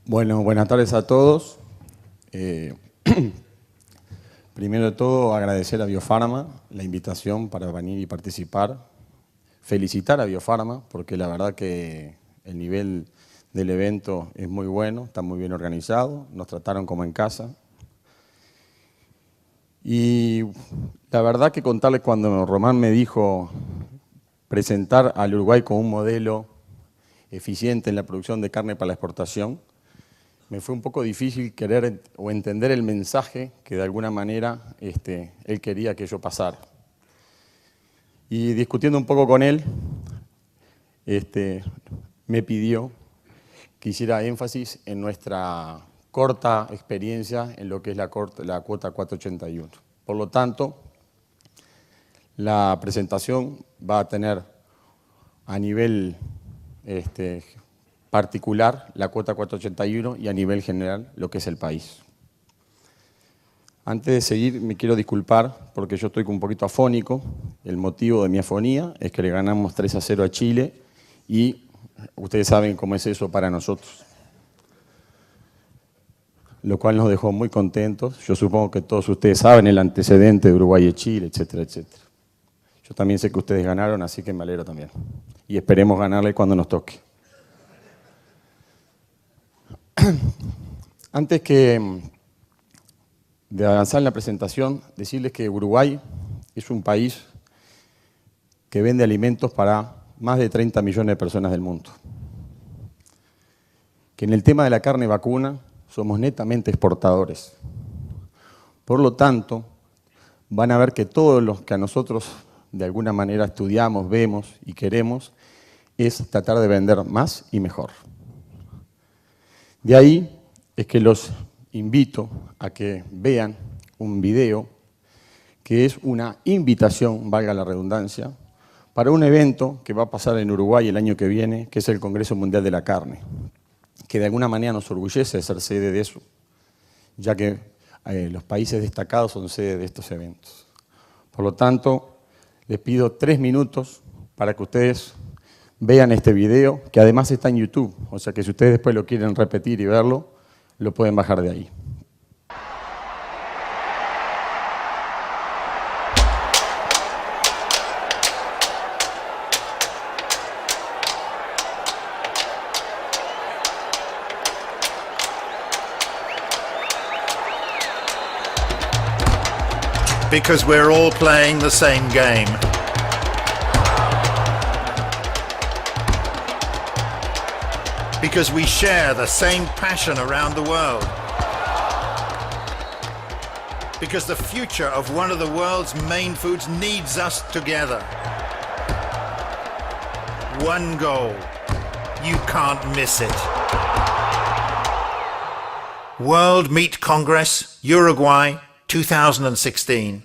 Bueno, buenas tardes a todos. Primero de todo, agradecer a Biofarma la invitación para venir y participar. Felicitar a Biofarma, porque la verdad que el nivel del evento es muy bueno, está muy bien organizado, nos trataron como en casa. Y la verdad que contarles cuando Román me dijo presentar al Uruguay como un modelo eficiente en la producción de carne para la exportación, me fue un poco difícil querer o entender el mensaje que de alguna manera él quería que yo pasara. Y discutiendo un poco con él, me pidió que hiciera énfasis en nuestra corta experiencia en lo que es la cuota 481. Por lo tanto, la presentación va a tener a nivel particular la cuota 481 y a nivel general lo que es el país. Antes de seguir, me quiero disculpar porque yo estoy un poquito afónico. El motivo de mi afonía es que le ganamos 3-0 a Chile y ustedes saben cómo es eso para nosotros, lo cual nos dejó muy contentos. Yo supongo que todos ustedes saben el antecedente de Uruguay y Chile, etcétera, etcétera. Yo también sé que ustedes ganaron, así que me alegro también. Y esperemos ganarle cuando nos toque. Antes de avanzar en la presentación, decirles que Uruguay es un país que vende alimentos para más de 30 millones de personas del mundo. Que en el tema de la carne vacuna somos netamente exportadores. Por lo tanto, van a ver que todo lo que a nosotros de alguna manera estudiamos, vemos y queremos es tratar de vender más y mejor. De ahí es que los invito a que vean un video que es una invitación, valga la redundancia, para un evento que va a pasar en Uruguay el año que viene, que es el Congreso Mundial de la Carne, que de alguna manera nos orgullece de ser sede de eso, ya que los países destacados son sede de estos eventos. Por lo tanto, les pido 3 minutos para que ustedes vean este video, que además está en YouTube, o sea que si ustedes después lo quieren repetir y verlo, lo pueden bajar de ahí. Because we're all playing the same game. Because we share the same passion around the world. Because the future of one of the world's main foods needs us together. One goal. You can't miss it. World Meat Congress, Uruguay, 2016.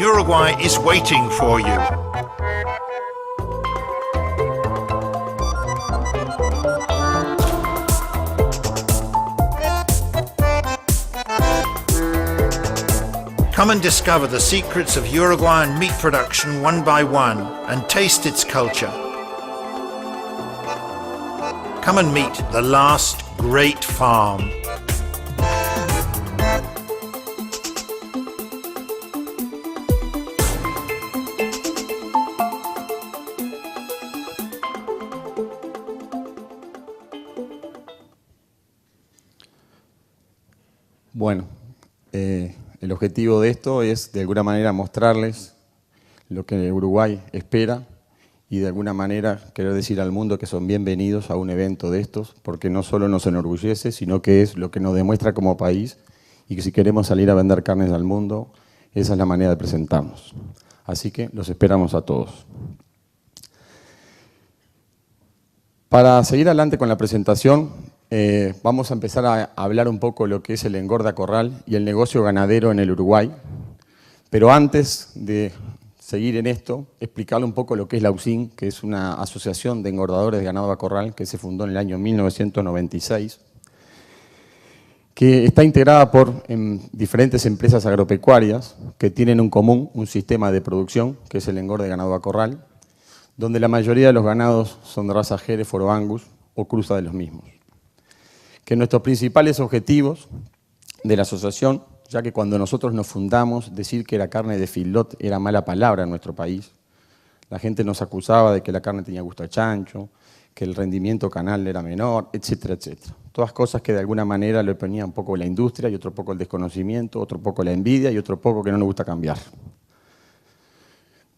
Uruguay is waiting for you. Come and discover the secrets of Uruguayan meat production one by one and taste its culture. Come and meet the last great farm. Bueno, el objetivo de esto es de alguna manera mostrarles lo que Uruguay espera y de alguna manera querer decir al mundo que son bienvenidos a un evento de estos, porque no solo nos enorgullece, sino que es lo que nos demuestra como país y que si queremos salir a vender carnes al mundo, esa es la manera de presentarnos. Así que los esperamos a todos. Para seguir adelante con la presentación, vamos a empezar a hablar un poco de lo que es el engorda corral y el negocio ganadero en el Uruguay. Pero antes de seguir en esto, explicarle un poco lo que es la UCIN, que es una asociación de engordadores de ganado a corral que se fundó en el año 1996, que está integrada por diferentes empresas agropecuarias que tienen en común un sistema de producción, que es el engorde de ganado a corral, donde la mayoría de los ganados son de raza Hereford o Angus o cruza de los mismos. Que nuestros principales objetivos de la asociación, ya que cuando nosotros nos fundamos, decir que la carne de feedlot era mala palabra en nuestro país. La gente nos acusaba de que la carne tenía gusto a chancho, que el rendimiento canal era menor, etcétera, etcétera. Todas cosas que de alguna manera le ponía un poco la industria y otro poco el desconocimiento, otro poco la envidia y otro poco que no nos gusta cambiar.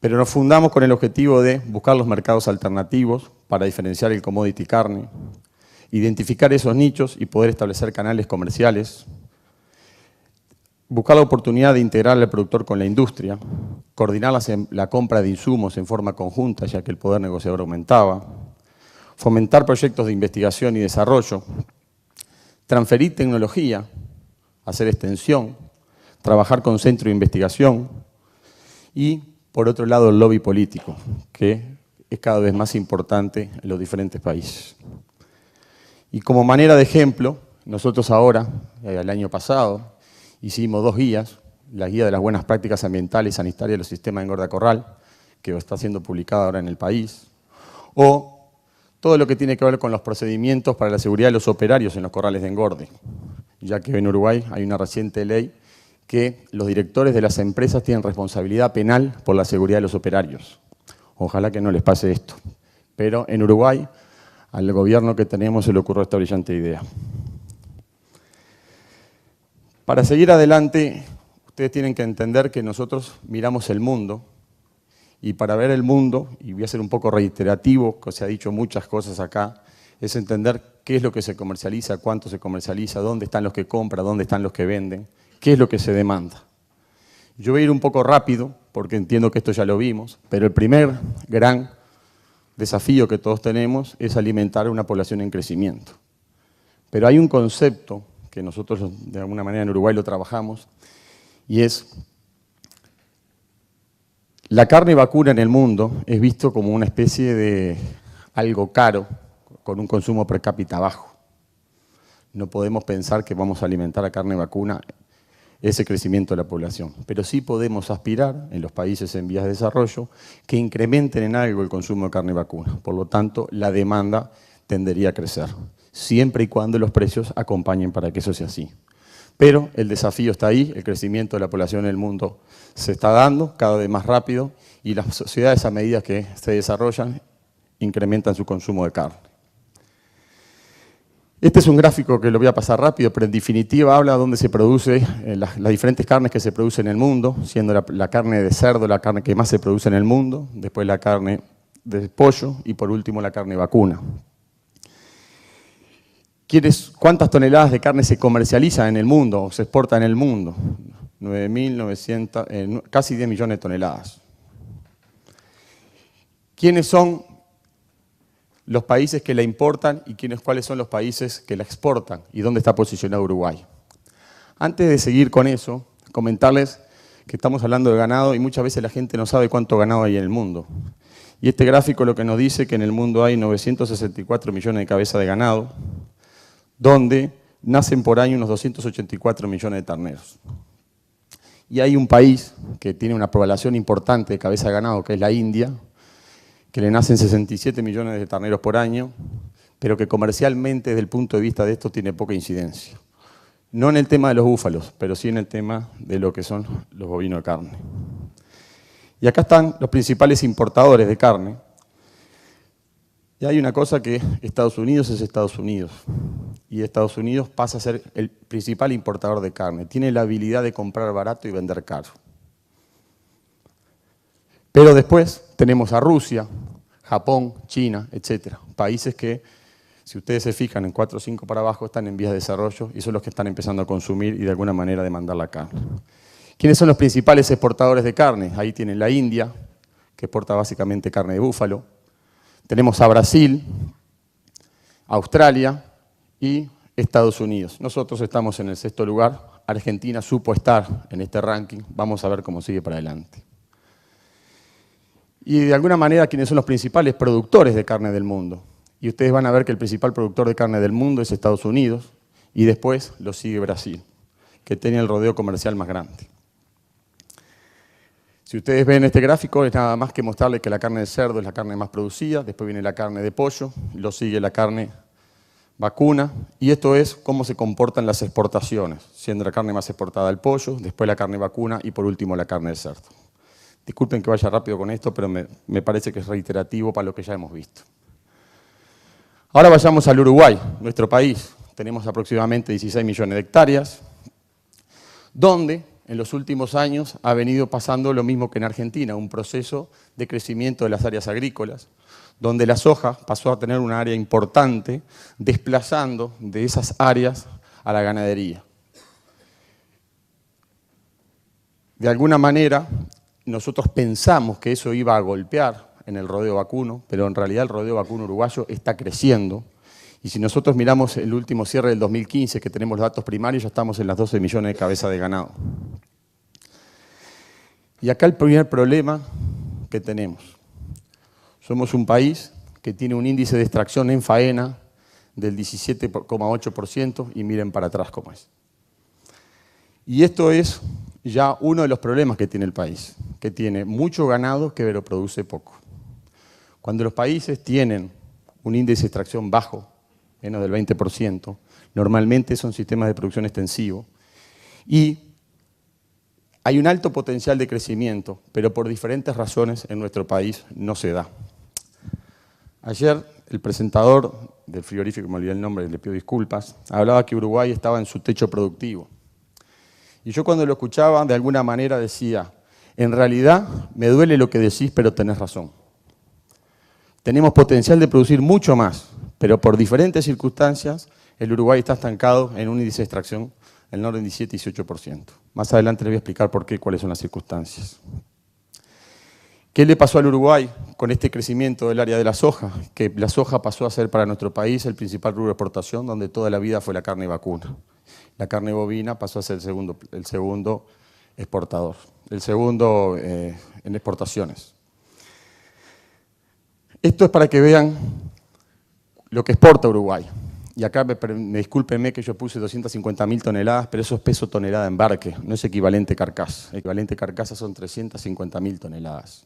Pero nos fundamos con el objetivo de buscar los mercados alternativos para diferenciar el commodity carne, identificar esos nichos y poder establecer canales comerciales, buscar la oportunidad de integrar al productor con la industria, coordinar la compra de insumos en forma conjunta, ya que el poder negociador aumentaba, fomentar proyectos de investigación y desarrollo, transferir tecnología, hacer extensión, trabajar con centro de investigación y, por otro lado, el lobby político, que es cada vez más importante en los diferentes países. Y como manera de ejemplo, nosotros ahora, el año pasado, hicimos 2 guías, la guía de las buenas prácticas ambientales y sanitarias de los sistemas de engorda corral, que está siendo publicada ahora en el país, o todo lo que tiene que ver con los procedimientos para la seguridad de los operarios en los corrales de engorde, ya que en Uruguay hay una reciente ley que los directores de las empresas tienen responsabilidad penal por la seguridad de los operarios. Ojalá que no les pase esto. Pero en Uruguay, al gobierno que tenemos se le ocurrió esta brillante idea. Para seguir adelante, ustedes tienen que entender que nosotros miramos el mundo y para ver el mundo, y voy a ser un poco reiterativo, que se ha dicho muchas cosas acá, es entender qué es lo que se comercializa, cuánto se comercializa, dónde están los que compran, dónde están los que venden, qué es lo que se demanda. Yo voy a ir un poco rápido, porque entiendo que esto ya lo vimos, pero el primer gran desafío que todos tenemos es alimentar una población en crecimiento. Pero hay un concepto que nosotros de alguna manera en Uruguay lo trabajamos, y es la carne vacuna en el mundo es visto como una especie de algo caro, con un consumo per cápita bajo. No podemos pensar que vamos a alimentar a carne vacuna ese crecimiento de la población, pero sí podemos aspirar en los países en vías de desarrollo que incrementen en algo el consumo de carne vacuna. Por lo tanto, la demanda tendería a crecer, siempre y cuando los precios acompañen para que eso sea así. Pero el desafío está ahí, el crecimiento de la población en el mundo se está dando cada vez más rápido y las sociedades a medida que se desarrollan incrementan su consumo de carne. Este es un gráfico que lo voy a pasar rápido, pero en definitiva habla de dónde se produce las diferentes carnes que se producen en el mundo, siendo la carne de cerdo la carne que más se produce en el mundo, después la carne de pollo y por último la carne vacuna. ¿Cuántas toneladas de carne se comercializan en el mundo o se exporta en el mundo? 9.900, casi 10 millones de toneladas. ¿Quiénes son los países que la importan y cuáles son los países que la exportan y dónde está posicionado Uruguay? Antes de seguir con eso, comentarles que estamos hablando de ganado y muchas veces la gente no sabe cuánto ganado hay en el mundo. Y este gráfico lo que nos dice que en el mundo hay 964 millones de cabezas de ganado, donde nacen por año unos 284 millones de terneros. Y hay un país que tiene una población importante de cabeza de ganado, que es la India, que le nacen 67 millones de terneros por año, pero que comercialmente, desde el punto de vista de esto, tiene poca incidencia. No en el tema de los búfalos, pero sí en el tema de lo que son los bovinos de carne. Y acá están los principales importadores de carne. Y hay una cosa que Estados Unidos es Estados Unidos. Y Estados Unidos pasa a ser el principal importador de carne. Tiene la habilidad de comprar barato y vender caro. Pero después tenemos a Rusia, Japón, China, etc. Países que, si ustedes se fijan en 4 o 5 para abajo, están en vías de desarrollo y son los que están empezando a consumir y de alguna manera demandar la carne. ¿Quiénes son los principales exportadores de carne? Ahí tienen la India, que exporta básicamente carne de búfalo. Tenemos a Brasil, Australia y Estados Unidos. Nosotros estamos en el 6º lugar. Argentina supo estar en este ranking. Vamos a ver cómo sigue para adelante. Y de alguna manera, ¿quiénes son los principales productores de carne del mundo? Y ustedes van a ver que el principal productor de carne del mundo es Estados Unidos y después lo sigue Brasil, que tiene el rodeo comercial más grande. Si ustedes ven este gráfico, es nada más que mostrarles que la carne de cerdo es la carne más producida, después viene la carne de pollo, lo sigue la carne vacuna, y esto es cómo se comportan las exportaciones, siendo la carne más exportada el pollo, después la carne vacuna y por último la carne de cerdo. Disculpen que vaya rápido con esto, pero me parece que es reiterativo para lo que ya hemos visto. Ahora vayamos al Uruguay, nuestro país. Tenemos aproximadamente 16 millones de hectáreas, donde en los últimos años ha venido pasando lo mismo que en Argentina, un proceso de crecimiento de las áreas agrícolas, donde la soja pasó a tener una área importante, desplazando de esas áreas a la ganadería. De alguna manera, nosotros pensamos que eso iba a golpear en el rodeo vacuno, pero en realidad el rodeo vacuno uruguayo está creciendo. Y si nosotros miramos el último cierre del 2015, que tenemos los datos primarios, ya estamos en las 12 millones de cabezas de ganado. Y acá el primer problema que tenemos. Somos un país que tiene un índice de extracción en faena del 17,8% y miren para atrás cómo es. Y esto es ya uno de los problemas que tiene el país, que tiene mucho ganado que pero produce poco. Cuando los países tienen un índice de extracción bajo, menos del 20%, normalmente son sistemas de producción extensivo y hay un alto potencial de crecimiento, pero por diferentes razones en nuestro país no se da. Ayer el presentador del frigorífico, me olvidé el nombre, le pido disculpas, hablaba que Uruguay estaba en su techo productivo. Y yo cuando lo escuchaba, de alguna manera decía, en realidad me duele lo que decís, pero tenés razón. Tenemos potencial de producir mucho más, pero por diferentes circunstancias el Uruguay está estancado en un índice de extracción en el orden de 17-18%. Más adelante les voy a explicar por qué, cuáles son las circunstancias. ¿Qué le pasó al Uruguay con este crecimiento del área de la soja? Que la soja pasó a ser para nuestro país el principal rubro de exportación, donde toda la vida fue la carne vacuna. La carne bovina pasó a ser el segundo exportador, el segundo en exportaciones. Esto es para que vean lo que exporta Uruguay. Y acá me discúlpenme que yo puse 250.000 toneladas, pero eso es peso tonelada embarque, no es equivalente carcasa. Equivalente carcasa son 350.000 toneladas.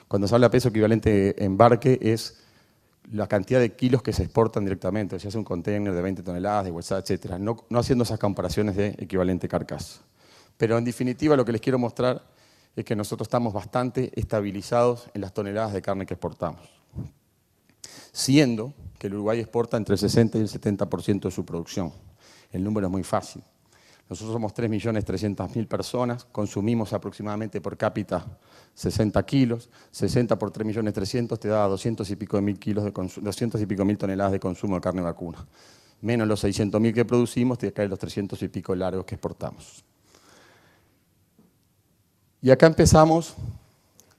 Cuando se habla de peso equivalente embarque es la cantidad de kilos que se exportan directamente, o sea, es un container de 20 toneladas, de huesada, etc. No haciendo esas comparaciones de equivalente carcasa. Pero en definitiva lo que les quiero mostrar es que nosotros estamos bastante estabilizados en las toneladas de carne que exportamos. Siendo que el Uruguay exporta entre el 60 y el 70% de su producción. El número es muy fácil. Nosotros somos 3.300.000 personas, consumimos aproximadamente por cápita 60 kilos, 60 por 3.300.000 te da 200 y pico mil toneladas de consumo de carne vacuna. Menos los 600.000 que producimos, te caen los 300 y pico largos que exportamos. Y acá empezamos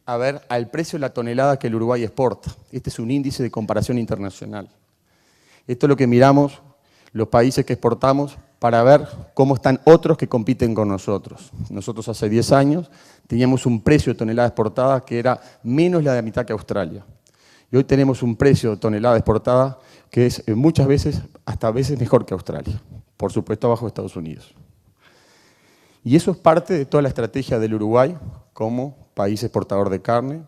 a ver al precio de la tonelada que el Uruguay exporta. Este es un índice de comparación internacional. Esto es lo que miramos, los países que exportamos para ver cómo están otros que compiten con nosotros. Nosotros hace 10 años teníamos un precio de tonelada exportada que era menos la mitad que Australia. Y hoy tenemos un precio de tonelada exportada que es muchas veces, hasta veces mejor que Australia. Por supuesto, abajo de Estados Unidos. Y eso es parte de toda la estrategia del Uruguay como país exportador de carne,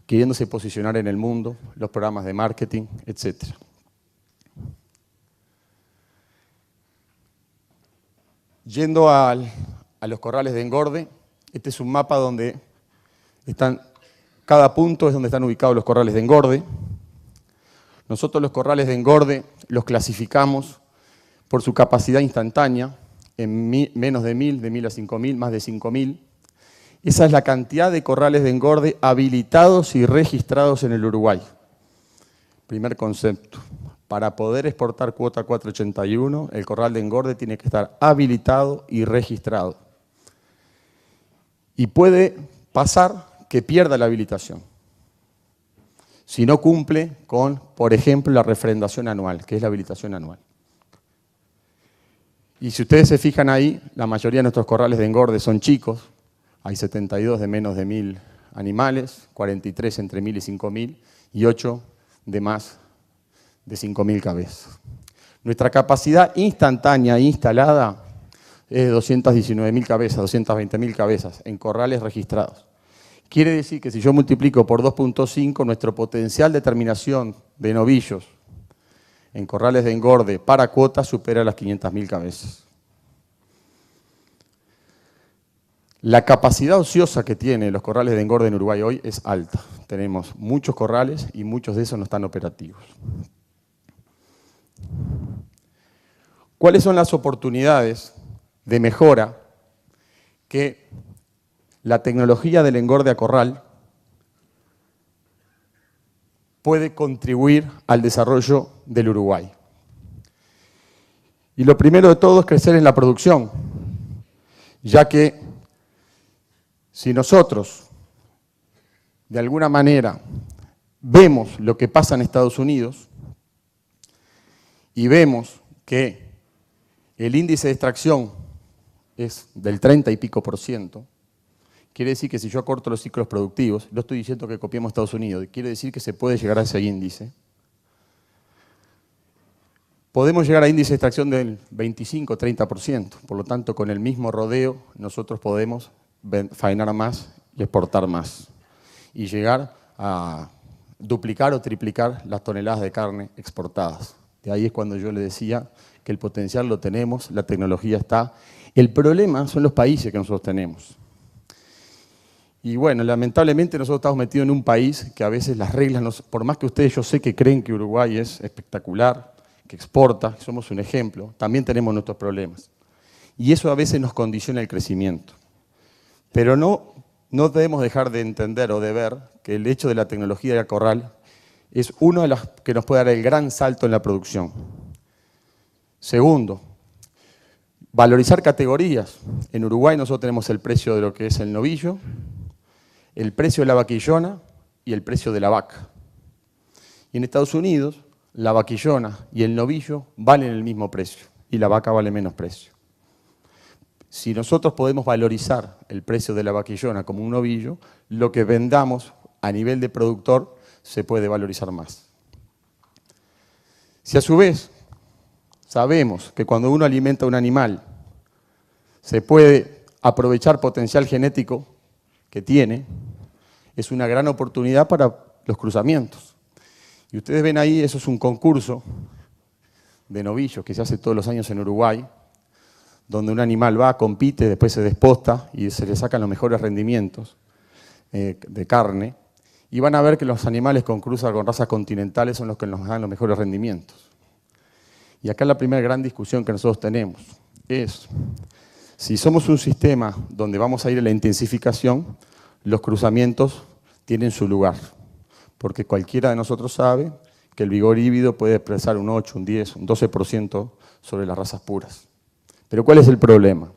queriéndose posicionar en el mundo, los programas de marketing, etc. Yendo a los corrales de engorde, este es un mapa donde están, cada punto es donde están ubicados los corrales de engorde. Nosotros los corrales de engorde los clasificamos por su capacidad instantánea, en menos de 1.000, de 1.000 a 5.000, más de 5.000. Esa es la cantidad de corrales de engorde habilitados y registrados en el Uruguay. Primer concepto. Para poder exportar cuota 481, el corral de engorde tiene que estar habilitado y registrado. Y puede pasar que pierda la habilitación si no cumple con, por ejemplo, la refrendación anual, que es la habilitación anual. Y si ustedes se fijan ahí, la mayoría de nuestros corrales de engorde son chicos. Hay 72 de menos de 1.000 animales, 43 entre 1.000 y 5.000 y 8 de más de 5.000 cabezas. Nuestra capacidad instantánea instalada es de 219.000 cabezas, 220.000 cabezas en corrales registrados. Quiere decir que si yo multiplico por 2.5, nuestro potencial de terminación de novillos en corrales de engorde para cuotas supera las 500.000 cabezas. La capacidad ociosa que tienen los corrales de engorde en Uruguay hoy es alta. Tenemos muchos corrales y muchos de esos no están operativos. ¿Cuáles son las oportunidades de mejora que la tecnología del engorde a corral puede contribuir al desarrollo del Uruguay? Y lo primero de todo es crecer en la producción, ya que si nosotros, de alguna manera, vemos lo que pasa en Estados Unidos y vemos que el índice de extracción es del 30 y pico %, quiere decir que si yo acorto los ciclos productivos, no estoy diciendo que copiemos Estados Unidos, quiere decir que se puede llegar a ese índice. Podemos llegar a índice de extracción del 25-30%, por lo tanto, con el mismo rodeo, nosotros podemos faenar más y exportar más. Y llegar a duplicar o triplicar las toneladas de carne exportadas. De ahí es cuando yo le decía que el potencial lo tenemos, la tecnología está. El problema son los países que nosotros tenemos. Y bueno, lamentablemente nosotros estamos metidos en un país que a veces las reglas, por más que ustedes yo sé que creen que Uruguay es espectacular, que exporta, somos un ejemplo, también tenemos nuestros problemas. Y eso a veces nos condiciona el crecimiento. Pero no debemos dejar de entender o de ver que el hecho de la tecnología de corral es uno de los que nos puede dar el gran salto en la producción. Segundo, valorizar categorías. En Uruguay nosotros tenemos el precio de lo que es el novillo, el precio de la vaquillona y el precio de la vaca. Y en Estados Unidos, la vaquillona y el novillo valen el mismo precio y la vaca vale menos precio. Si nosotros podemos valorizar el precio de la vaquillona como un novillo, lo que vendamos a nivel de productor se puede valorizar más. Si a su vez sabemos que cuando uno alimenta a un animal se puede aprovechar potencial genético que tiene, es una gran oportunidad para los cruzamientos. Y ustedes ven ahí, eso es un concurso de novillos que se hace todos los años en Uruguay, donde un animal va, compite, después se desposta y se le sacan los mejores rendimientos de carne. Y van a ver que los animales con cruzas con razas continentales son los que nos dan los mejores rendimientos. Y acá la primera gran discusión que nosotros tenemos es, si somos un sistema donde vamos a ir a la intensificación, los cruzamientos tienen su lugar. Porque cualquiera de nosotros sabe que el vigor híbrido puede expresar un 8, un 10, un 12% sobre las razas puras. Pero ¿cuál es el problema?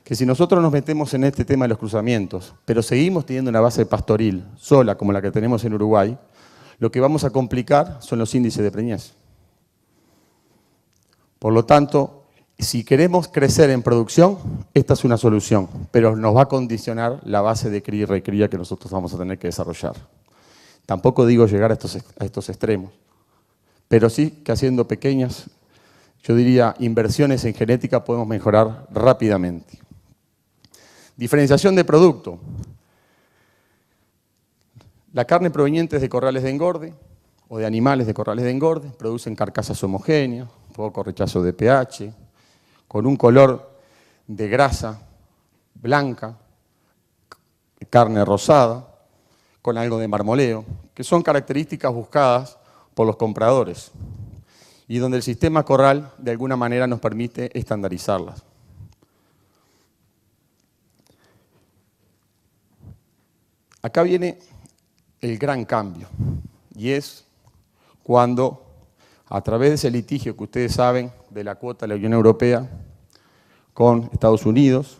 Que si nosotros nos metemos en este tema de los cruzamientos, pero seguimos teniendo una base pastoril sola como la que tenemos en Uruguay, lo que vamos a complicar son los índices de preñez. Por lo tanto, Si queremos crecer en producción, esta es una solución, pero nos va a condicionar la base de cría y recría que nosotros vamos a tener que desarrollar. Tampoco digo llegar a estos extremos, pero sí que haciendo pequeñas, yo diría, inversiones en genética podemos mejorar rápidamente. Diferenciación de producto. La carne proveniente de corrales de engorde o de animales de corrales de engorde producen carcasas homogéneas, poco rechazo de pH, con un color de grasa blanca, carne rosada, con algo de marmoleo, que son características buscadas por los compradores y donde el sistema corral de alguna manera nos permite estandarizarlas. Acá viene el gran cambio, y es cuando, a través de ese litigio que ustedes saben de la cuota de la Unión Europea con Estados Unidos,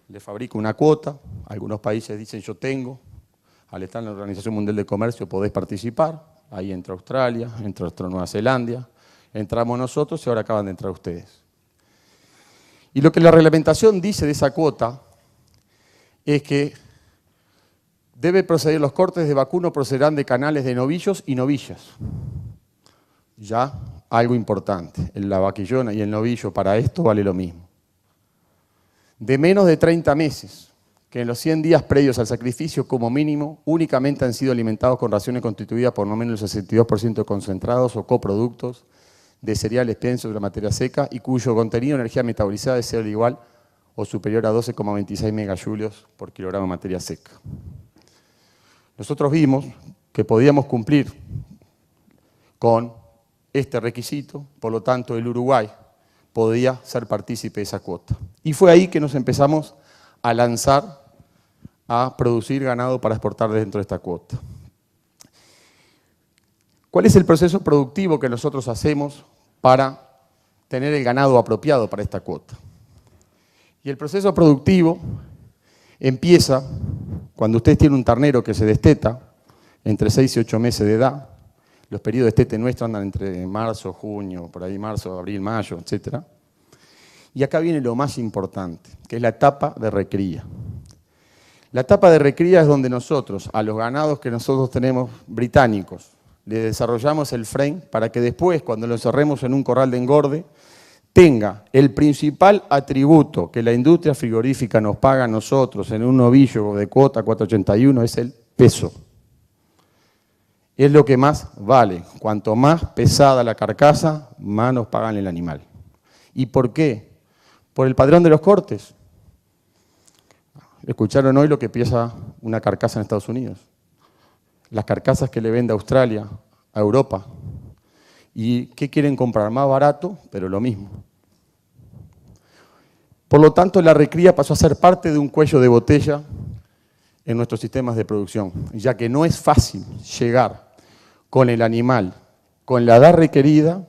le fabrica una cuota, algunos países dicen yo tengo, al estar en la Organización Mundial de Comercio podés participar, ahí entra Australia, entra Nueva Zelanda, entramos nosotros y ahora acaban de entrar ustedes. Y lo que la reglamentación dice de esa cuota es que debe proceder, los cortes de vacuno procederán de canales de novillos y novillas. Ya algo importante, la vaquillona y el novillo para esto vale lo mismo. De menos de 30 meses, que en los 100 días previos al sacrificio como mínimo únicamente han sido alimentados con raciones constituidas por no menos del 62% de concentrados o coproductos de cereales, piensos de la materia seca y cuyo contenido de energía metabolizada debe ser igual o superior a 12,26 megajulios por kilogramo de materia seca. Nosotros vimos que podíamos cumplir con este requisito, por lo tanto el Uruguay podía ser partícipe de esa cuota. Y fue ahí que nos empezamos a lanzar a producir ganado para exportar dentro de esta cuota. ¿Cuál es el proceso productivo que nosotros hacemos para tener el ganado apropiado para esta cuota? Y el proceso productivo empieza cuando ustedes tienen un ternero que se desteta entre 6 y 8 meses de edad. Los periodos de destete nuestros andan entre marzo, junio, por ahí marzo, abril, mayo, etc. Y acá viene lo más importante, que es la etapa de recría. La etapa de recría es donde nosotros, a los ganados que nosotros tenemos británicos, le desarrollamos el frame para que después, cuando lo encerremos en un corral de engorde, tenga el principal atributo que la industria frigorífica nos paga a nosotros en un novillo de cuota 481, es el peso. Es lo que más vale. Cuanto más pesada la carcasa, más nos pagan el animal. ¿Y por qué? Por el padrón de los cortes. Escucharon hoy lo que pesa una carcasa en Estados Unidos. Las carcasas que le vende Australia a Europa. ¿Y qué quieren comprar? Más barato, pero lo mismo. Por lo tanto, la recría pasó a ser parte de un cuello de botella en nuestros sistemas de producción, ya que no es fácil llegar con el animal, con la edad requerida,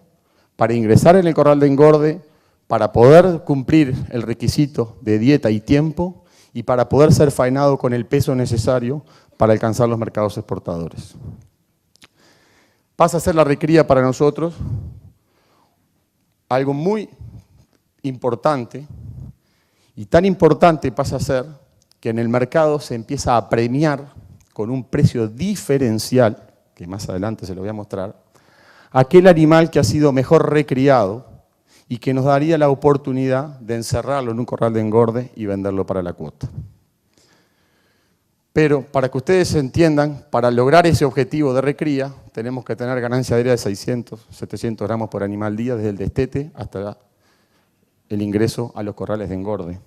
para ingresar en el corral de engorde, para poder cumplir el requisito de dieta y tiempo, y para poder ser faenado con el peso necesario para alcanzar los mercados exportadores. Pasa a ser la recría para nosotros algo muy importante, y tan importante pasa a ser que en el mercado se empieza a premiar con un precio diferencial, que más adelante se lo voy a mostrar, aquel animal que ha sido mejor recriado y que nos daría la oportunidad de encerrarlo en un corral de engorde y venderlo para la cuota. Pero para que ustedes entiendan, para lograr ese objetivo de recría, tenemos que tener ganancia aérea de 600, 700 gramos por animal día, desde el destete hasta el ingreso a los corrales de engorde.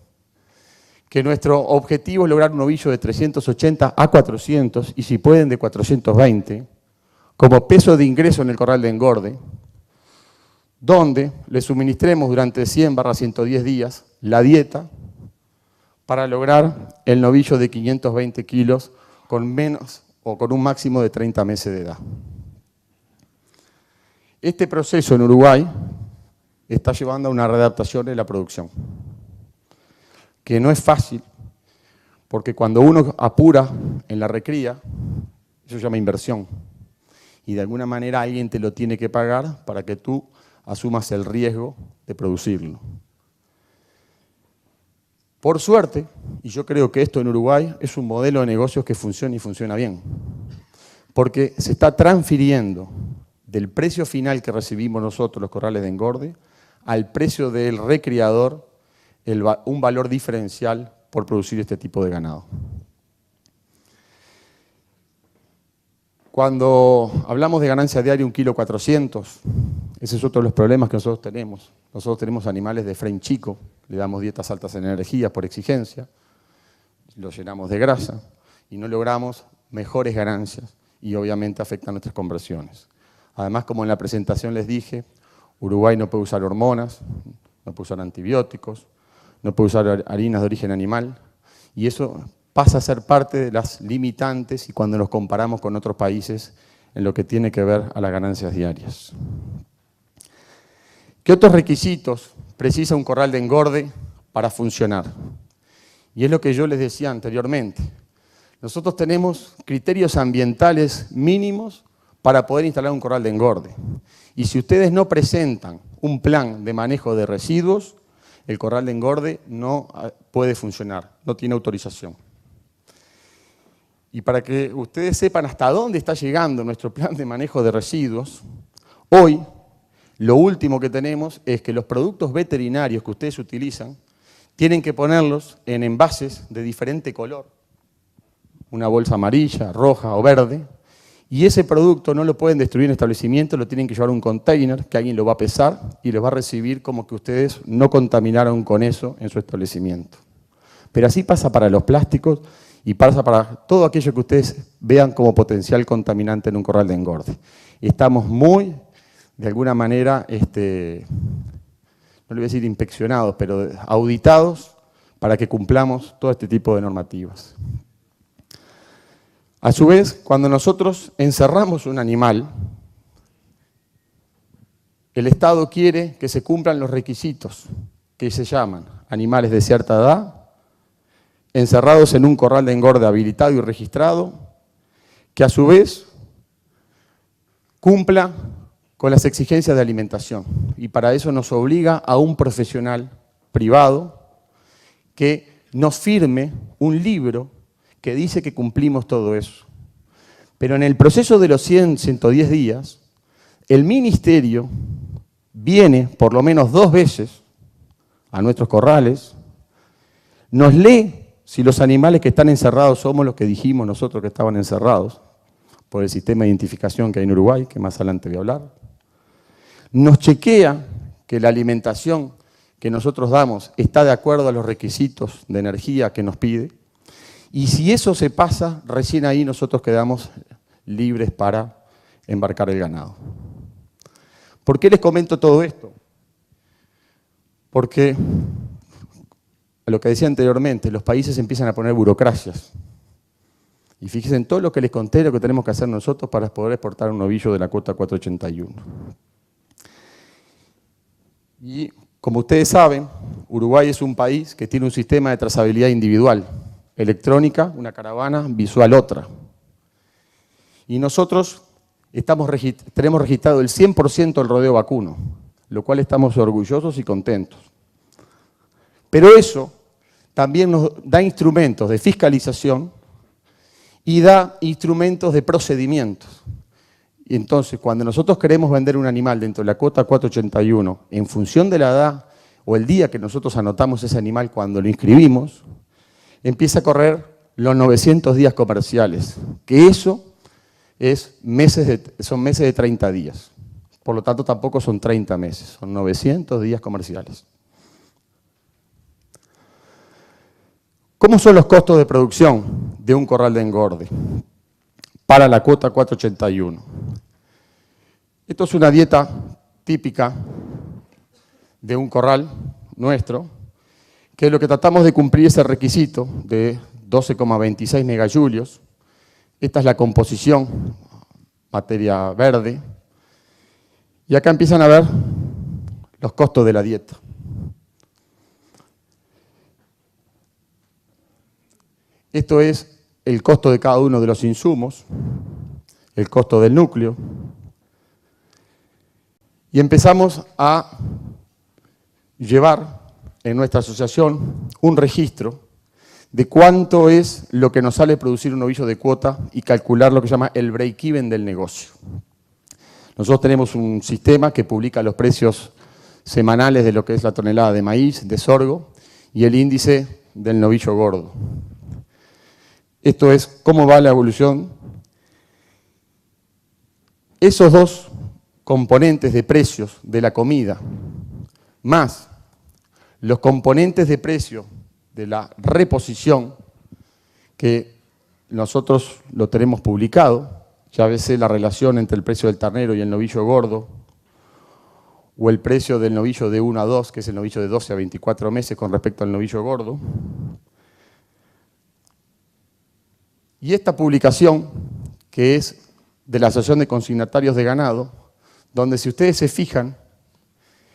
Que nuestro objetivo es lograr un novillo de 380 a 400, y si pueden de 420, como peso de ingreso en el corral de engorde, donde le suministremos durante 100/110 días la dieta para lograr el novillo de 520 kilos con menos o con un máximo de 30 meses de edad. Este proceso en Uruguay está llevando a una readaptación de la producción, que no es fácil, porque cuando uno apura en la recría, eso se llama inversión, y de alguna manera alguien te lo tiene que pagar para que tú asumas el riesgo de producirlo. Por suerte, y yo creo que esto en Uruguay es un modelo de negocios que funciona y funciona bien, porque se está transfiriendo del precio final que recibimos nosotros, los corrales de engorde, al precio del recriador, un valor diferencial por producir este tipo de ganado. Cuando hablamos de ganancia diaria, 1,4 kg, ese es otro de los problemas que nosotros tenemos. Nosotros tenemos animales de frame chico, le damos dietas altas en energía por exigencia, los llenamos de grasa y no logramos mejores ganancias y obviamente afectan nuestras conversiones. Además, como en la presentación les dije, Uruguay no puede usar hormonas, no puede usar antibióticos, no puede usar harinas de origen animal y eso pasa a ser parte de las limitantes y cuando nos comparamos con otros países en lo que tiene que ver a las ganancias diarias. ¿Qué otros requisitos precisa un corral de engorde para funcionar? Y es lo que yo les decía anteriormente. Nosotros tenemos criterios ambientales mínimos para poder instalar un corral de engorde. Y si ustedes no presentan un plan de manejo de residuos, el corral de engorde no puede funcionar, no tiene autorización. Y para que ustedes sepan hasta dónde está llegando nuestro plan de manejo de residuos, hoy lo último que tenemos es que los productos veterinarios que ustedes utilizan tienen que ponerlos en envases de diferente color, una bolsa amarilla, roja o verde, y ese producto no lo pueden destruir en el establecimiento, lo tienen que llevar a un container que alguien lo va a pesar y lo va a recibir como que ustedes no contaminaron con eso en su establecimiento. Pero así pasa para los plásticos y pasa para todo aquello que ustedes vean como potencial contaminante en un corral de engorde. Estamos muy, de alguna manera, no le voy a decir inspeccionados, pero auditados para que cumplamos todo este tipo de normativas. A su vez, cuando nosotros encerramos un animal, el Estado quiere que se cumplan los requisitos que se llaman animales de cierta edad, encerrados en un corral de engorde habilitado y registrado, que a su vez cumpla con las exigencias de alimentación. Y para eso nos obliga a un profesional privado que nos firme un libro que dice que cumplimos todo eso. Pero en el proceso de los 110 días, el Ministerio viene por lo menos 2 veces a nuestros corrales, nos lee si los animales que están encerrados somos los que dijimos nosotros que estaban encerrados, por el sistema de identificación que hay en Uruguay, que más adelante voy a hablar. Nos chequea que la alimentación que nosotros damos está de acuerdo a los requisitos de energía que nos pide. Y si eso se pasa, recién ahí nosotros quedamos libres para embarcar el ganado. ¿Por qué les comento todo esto? Porque, a lo que decía anteriormente, los países empiezan a poner burocracias. Y fíjense en todo lo que les conté, lo que tenemos que hacer nosotros para poder exportar un novillo de la cuota 481. Y como ustedes saben, Uruguay es un país que tiene un sistema de trazabilidad individual. Electrónica, una caravana, visual, otra. Y nosotros tenemos registrado el 100% del rodeo vacuno, lo cual estamos orgullosos y contentos. Pero eso también nos da instrumentos de fiscalización y da instrumentos de procedimientos. Y entonces, cuando nosotros queremos vender un animal dentro de la cuota 481, en función de la edad o el día que nosotros anotamos ese animal cuando lo inscribimos, empieza a correr los 900 días comerciales, que eso son meses de 30 días. Por lo tanto, tampoco son 30 meses, son 900 días comerciales. ¿Cómo son los costos de producción de un corral de engorde para la cuota 481? Esto es una dieta típica de un corral nuestro, que es lo que tratamos de cumplir ese requisito de 12,26 megajulios. Esta es la composición, materia verde. Y acá empiezan a ver los costos de la dieta. Esto es el costo de cada uno de los insumos, el costo del núcleo. Y empezamos a llevar en nuestra asociación un registro de cuánto es lo que nos sale producir un novillo de cuota y calcular lo que se llama el break-even del negocio. Nosotros tenemos un sistema que publica los precios semanales de lo que es la tonelada de maíz, de sorgo, y el índice del novillo gordo. Esto es cómo va la evolución. Esos dos componentes de precios de la comida, más los componentes de precio de la reposición, que nosotros lo tenemos publicado, ya ves la relación entre el precio del ternero y el novillo gordo, o el precio del novillo de 1 a 2, que es el novillo de 12 a 24 meses con respecto al novillo gordo. Y esta publicación, que es de la Asociación de Consignatarios de Ganado, donde si ustedes se fijan,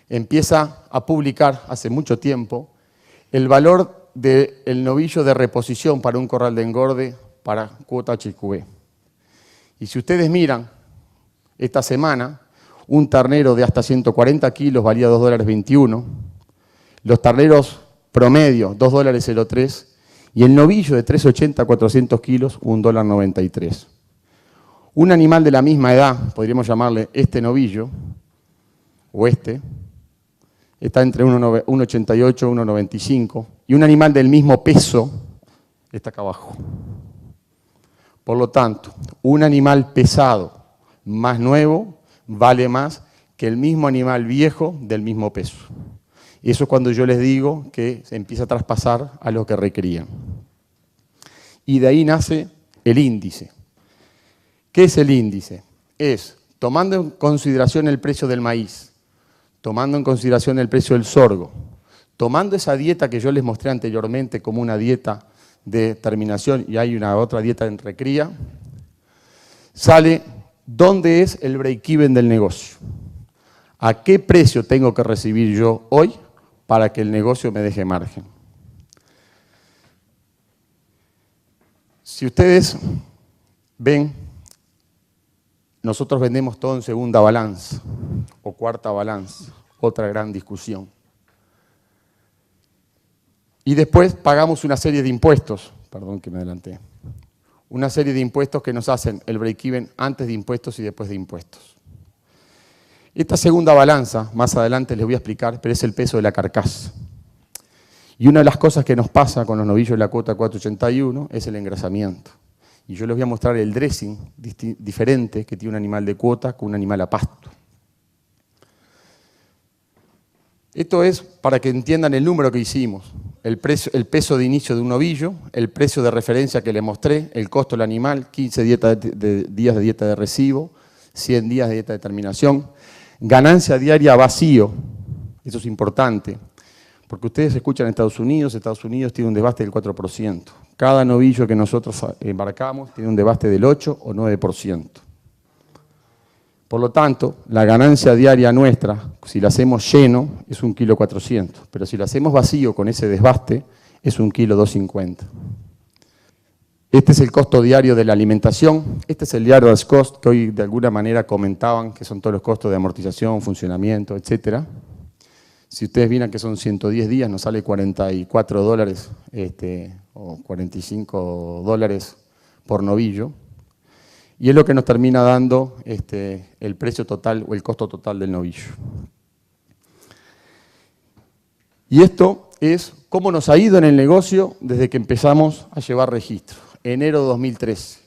empieza a publicar hace mucho tiempo el valor del novillo de reposición para un corral de engorde para cuota HQB. Y si ustedes miran, esta semana, un ternero de hasta 140 kilos valía $2.21, los terneros promedio $2.03 y el novillo de 380 a 400 kilos $1.93. Un animal de la misma edad, podríamos llamarle este novillo, o está entre 1,88 y 1,95, y un animal del mismo peso está acá abajo. Por lo tanto, un animal pesado más nuevo vale más que el mismo animal viejo del mismo peso. Y eso es cuando yo les digo que se empieza a traspasar a lo que recrían. Y de ahí nace el índice. ¿Qué es el índice? Es, tomando en consideración el precio del maíz, tomando en consideración el precio del sorgo, tomando esa dieta que yo les mostré anteriormente como una dieta de terminación y hay una otra dieta en recría, sale dónde es el break-even del negocio. ¿A qué precio tengo que recibir yo hoy para que el negocio me deje margen? Si ustedes ven, nosotros vendemos todo en segunda balanza o cuarta balanza, otra gran discusión. Y después pagamos una serie de impuestos, perdón que me adelanté, una serie de impuestos que nos hacen el break-even antes de impuestos y después de impuestos. Esta segunda balanza, más adelante les voy a explicar, pero es el peso de la carcasa. Y una de las cosas que nos pasa con los novillos de la cuota 481 es el engrasamiento. Y yo les voy a mostrar el dressing diferente que tiene un animal de cuota con un animal a pasto. Esto es para que entiendan el número que hicimos, el peso de inicio de un novillo, el precio de referencia que le mostré, el costo del animal, 15 días de dieta de recibo, 100 días de dieta de terminación, ganancia diaria vacío, eso es importante, porque ustedes escuchan en Estados Unidos tiene un desbaste del 4%. Cada novillo que nosotros embarcamos tiene un desbaste del 8 o 9%. Por lo tanto, la ganancia diaria nuestra, si la hacemos lleno, es 1,4 kg, pero si la hacemos vacío con ese desbaste, es 1,250 kg. Este es el costo diario de la alimentación, este es el yard cost que hoy de alguna manera comentaban, que son todos los costos de amortización, funcionamiento, etc. Si ustedes vieran que son 110 días, nos sale $44 o $45 por novillo. Y es lo que nos termina dando el precio total o el costo total del novillo. Y esto es cómo nos ha ido en el negocio desde que empezamos a llevar registro. Enero de 2013.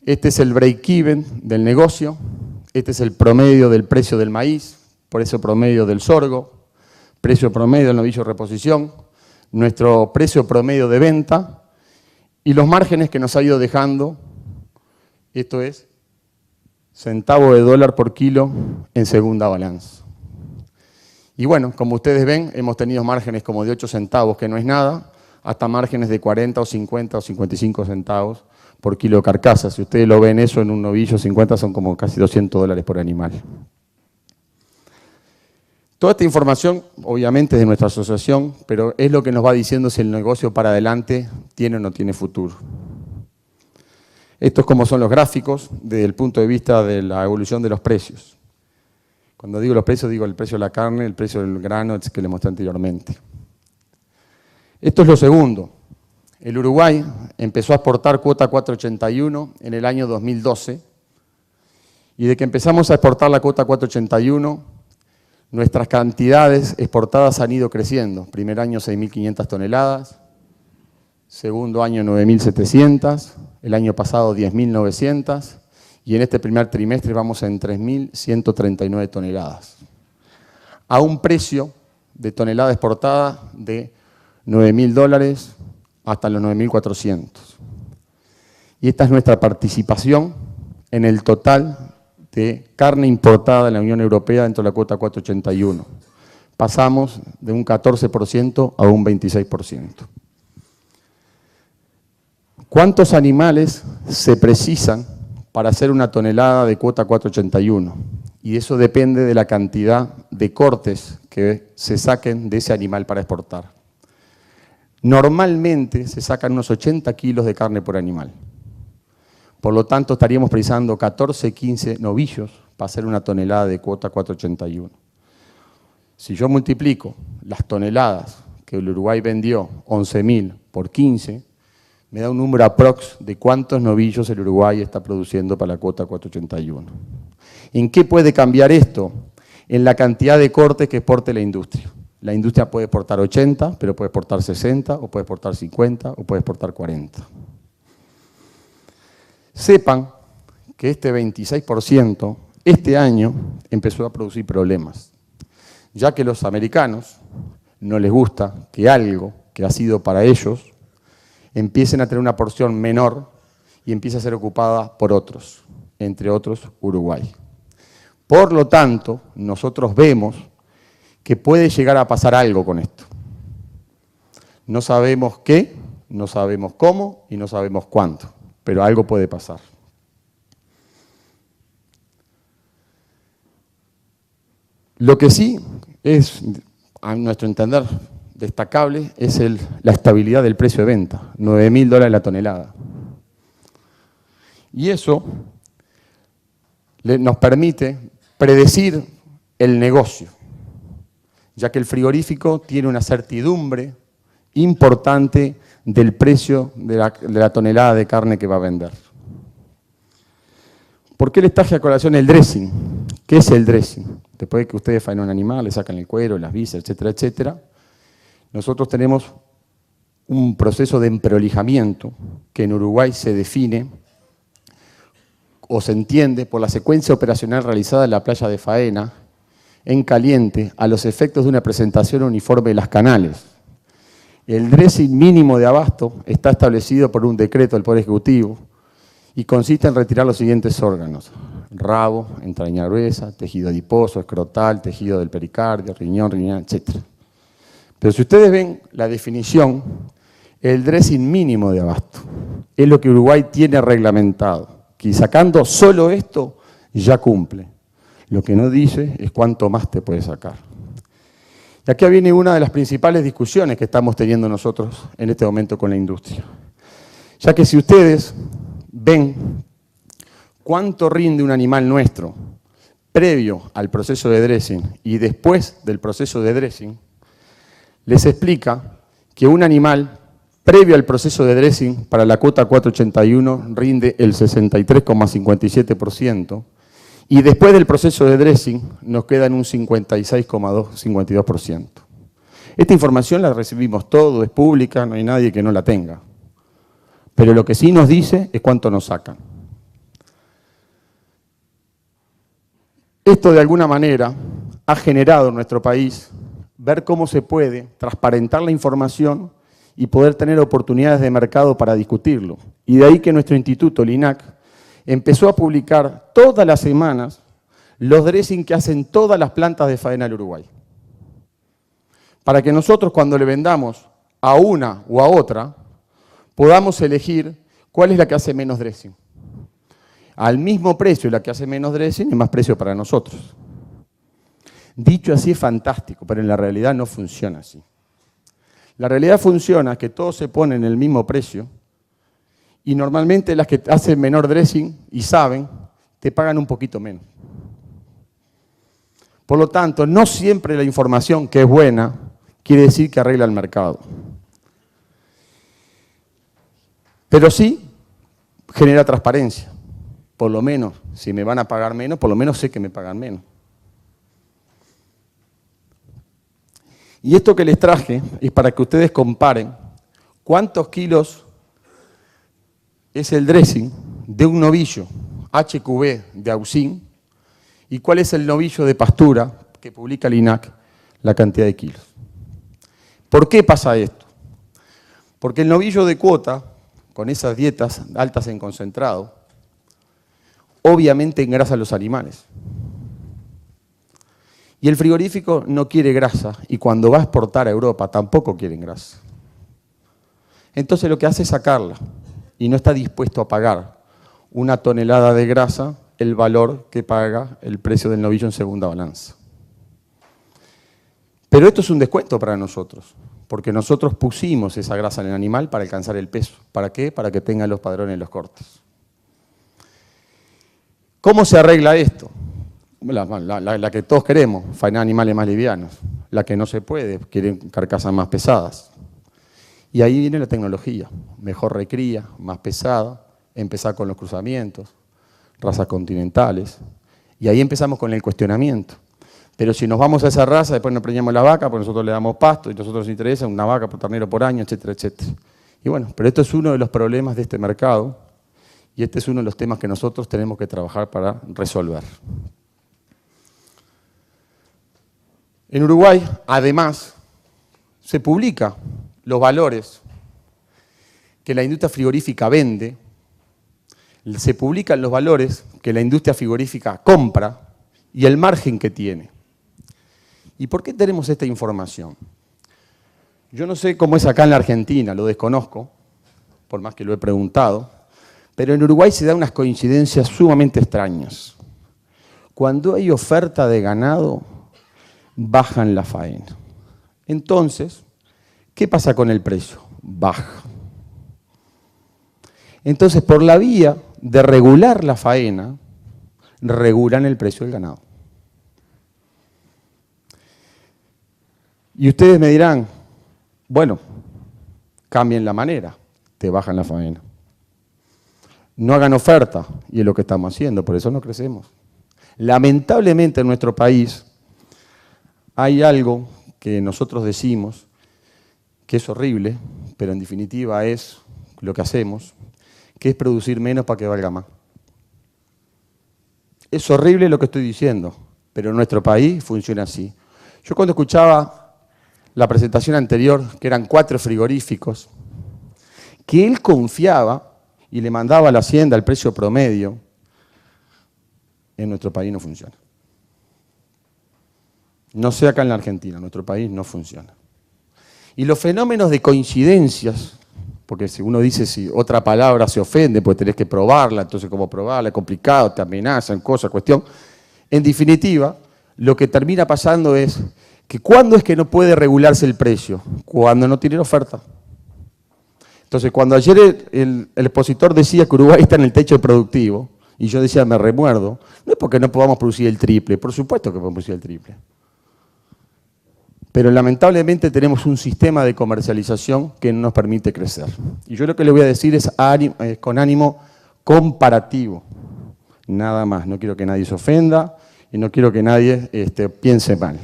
Este es el break-even del negocio, este es el promedio del precio del maíz, por eso promedio del sorgo, precio promedio del novillo de reposición, nuestro precio promedio de venta y los márgenes que nos ha ido dejando. Esto es centavo de dólar por kilo en segunda balanza. Y bueno, como ustedes ven, hemos tenido márgenes como de 8 centavos, que no es nada, hasta márgenes de 40 o 50 o 55 centavos por kilo de carcasa. Si ustedes lo ven eso en un novillo, 50 son como casi $200 por animal. Toda esta información, obviamente, es de nuestra asociación, pero es lo que nos va diciendo si el negocio para adelante tiene o no tiene futuro. Estos como son los gráficos desde el punto de vista de la evolución de los precios. Cuando digo los precios, digo el precio de la carne, el precio del grano que les mostré anteriormente. Esto es lo segundo. El Uruguay empezó a exportar cuota 481 en el año 2012 y de que empezamos a exportar la cuota 481, nuestras cantidades exportadas han ido creciendo. Primer año 6.500 toneladas, segundo año 9.700, el año pasado 10.900 y en este primer trimestre vamos en 3.139 toneladas. A un precio de tonelada exportada de $9.000 hasta los 9.400. Y esta es nuestra participación en el total de carne importada en la Unión Europea dentro de la cuota 481. Pasamos de un 14% a un 26%. ¿Cuántos animales se precisan para hacer una tonelada de cuota 481? Y eso depende de la cantidad de cortes que se saquen de ese animal para exportar. Normalmente se sacan unos 80 kilos de carne por animal. Por lo tanto, estaríamos precisando 14, 15 novillos para hacer una tonelada de cuota 481. Si yo multiplico las toneladas que el Uruguay vendió, 11.000 por 15, me da un número aprox de cuántos novillos el Uruguay está produciendo para la cuota 481. ¿En qué puede cambiar esto? En la cantidad de cortes que exporte la industria. La industria puede exportar 80, pero puede exportar 60, o puede exportar 50, o puede exportar 40. Sepan que este 26% este año empezó a producir problemas, ya que los americanos no les gusta que algo que ha sido para ellos empiecen a tener una porción menor y empiece a ser ocupada por otros, entre otros Uruguay. Por lo tanto, nosotros vemos que puede llegar a pasar algo con esto. No sabemos qué, no sabemos cómo y no sabemos cuánto, pero algo puede pasar. Lo que sí es, a nuestro entender, destacable es la estabilidad del precio de venta, $9.000 la tonelada. Y eso nos permite predecir el negocio, ya que el frigorífico tiene una certidumbre importante del precio de la tonelada de carne que va a vender. ¿Por qué les traje a colación el dressing? ¿Qué es el dressing? Después de que ustedes faenan un animal, le sacan el cuero, las vísceras, etcétera, etcétera, nosotros tenemos un proceso de emprolijamiento que en Uruguay se define o se entiende por la secuencia operacional realizada en la playa de faena, en caliente, a los efectos de una presentación uniforme de las canales. El dressing mínimo de abasto está establecido por un decreto del Poder Ejecutivo y consiste en retirar los siguientes órganos: rabo, entraña gruesa, tejido adiposo, escrotal, tejido del pericardio, riñón, etc. Pero si ustedes ven la definición, el dressing mínimo de abasto es lo que Uruguay tiene reglamentado, que sacando solo esto ya cumple. Lo que no dice es cuánto más te puede sacar. Y aquí viene una de las principales discusiones que estamos teniendo nosotros en este momento con la industria. Ya que si ustedes ven cuánto rinde un animal nuestro previo al proceso de dressing y después del proceso de dressing, les explica que un animal previo al proceso de dressing para la cuota 481 rinde el 63,57%, y después del proceso de dressing nos queda en un 56,52%. Esta información la recibimos todos, es pública, no hay nadie que no la tenga. Pero lo que sí nos dice es cuánto nos sacan. Esto de alguna manera ha generado en nuestro país ver cómo se puede transparentar la información y poder tener oportunidades de mercado para discutirlo. Y de ahí que nuestro instituto, el INAC, empezó a publicar todas las semanas los dressing que hacen todas las plantas de faena del Uruguay. Para que nosotros, cuando le vendamos a una o a otra, podamos elegir cuál es la que hace menos dressing. Al mismo precio, la que hace menos dressing es más precio para nosotros. Dicho así es fantástico, pero en la realidad no funciona así. La realidad funciona que todos se ponen el mismo precio y normalmente las que hacen menor dressing y saben, te pagan un poquito menos. Por lo tanto, no siempre la información que es buena quiere decir que arregla el mercado. Pero sí genera transparencia. Por lo menos, si me van a pagar menos, por lo menos sé que me pagan menos. Y esto que les traje es para que ustedes comparen cuántos kilos es el dressing de un novillo HQB de Ausín y cuál es el novillo de pastura que publica el INAC, la cantidad de kilos. ¿Por qué pasa esto? Porque el novillo de cuota, con esas dietas altas en concentrado, obviamente engrasa a los animales. Y el frigorífico no quiere grasa y cuando va a exportar a Europa tampoco quiere grasa. Entonces lo que hace es sacarla y no está dispuesto a pagar una tonelada de grasa el valor que paga el precio del novillo en segunda balanza. Pero esto es un descuento para nosotros, porque nosotros pusimos esa grasa en el animal para alcanzar el peso. ¿Para qué? Para que tenga los padrones los cortes. ¿Cómo se arregla esto? La que todos queremos, faenar animales más livianos. La que no se puede, quieren carcasas más pesadas. Y ahí viene la tecnología, mejor recría, más pesada, empezar con los cruzamientos, razas continentales. Y ahí empezamos con el cuestionamiento. Pero si nos vamos a esa raza, después nos preñamos la vaca, porque nosotros le damos pasto y a nosotros nos interesa una vaca por ternero por año, etcétera, etcétera. Y bueno, pero esto es uno de los problemas de este mercado y este es uno de los temas que nosotros tenemos que trabajar para resolver. En Uruguay, además, se publica los valores que la industria frigorífica vende, se publican los valores que la industria frigorífica compra y el margen que tiene. ¿Y por qué tenemos esta información? Yo no sé cómo es acá en la Argentina, lo desconozco, por más que lo he preguntado, pero en Uruguay se dan unas coincidencias sumamente extrañas. Cuando hay oferta de ganado, bajan la faena. Entonces, ¿qué pasa con el precio? Baja. Entonces, por la vía de regular la faena, regulan el precio del ganado. Y ustedes me dirán, bueno, cambien la manera, te bajan la faena. No hagan oferta, y es lo que estamos haciendo, por eso no crecemos. Lamentablemente en nuestro país hay algo que nosotros decimos que es horrible, pero en definitiva es lo que hacemos, que es producir menos para que valga más. Es horrible lo que estoy diciendo, pero en nuestro país funciona así. Yo cuando escuchaba la presentación anterior, que eran 4 frigoríficos, que él confiaba y le mandaba a la hacienda el precio promedio, en nuestro país no funciona. No sé acá en la Argentina, en nuestro país no funciona. Y los fenómenos de coincidencias, porque si uno dice si otra palabra se ofende, pues tenés que probarla, entonces cómo probarla, es complicado, te amenazan, cosas, cuestión. En definitiva, lo que termina pasando es que ¿cuándo es que no puede regularse el precio? Cuando no tiene oferta. Entonces, cuando ayer el expositor decía que Uruguay está en el techo productivo, y yo decía, me remuerdo, no es porque no podamos producir el triple, por supuesto que podemos producir el triple. Pero lamentablemente tenemos un sistema de comercialización que no nos permite crecer. Y yo lo que le voy a decir es con ánimo comparativo, nada más. No quiero que nadie se ofenda y no quiero que nadie piense mal.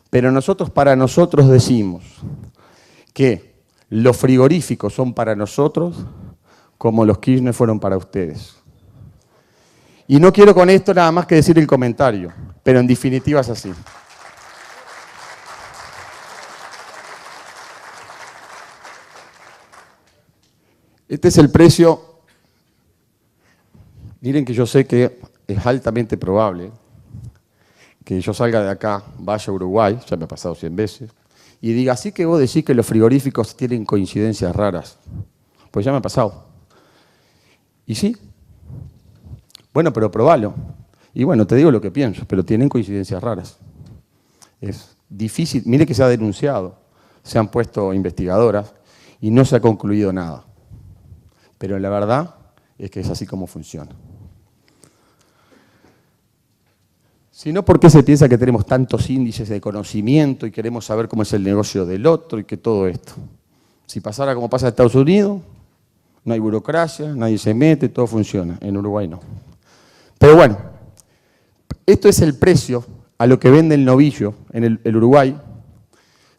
Pero nosotros para nosotros decimos que los frigoríficos son para nosotros como los Kirchner fueron para ustedes. Y no quiero con esto nada más que decir el comentario, pero en definitiva es así. Este es el precio. Miren que yo sé que es altamente probable que yo salga de acá, vaya a Uruguay, ya me ha pasado 100 veces, y diga, así que vos decís que los frigoríficos tienen coincidencias raras. Pues ya me ha pasado. Y sí. Bueno, pero probalo. Y bueno, te digo lo que pienso, pero tienen coincidencias raras. Es difícil. Mire que se ha denunciado, se han puesto investigadoras y no se ha concluido nada. Pero la verdad es que es así como funciona. sino porque se piensa que tenemos tantos índices de conocimiento y queremos saber cómo es el negocio del otro y que todo esto. Si pasara como pasa en Estados Unidos, no hay burocracia, nadie se mete, todo funciona. En Uruguay no. Pero bueno, esto es el precio a lo que vende el novillo en el Uruguay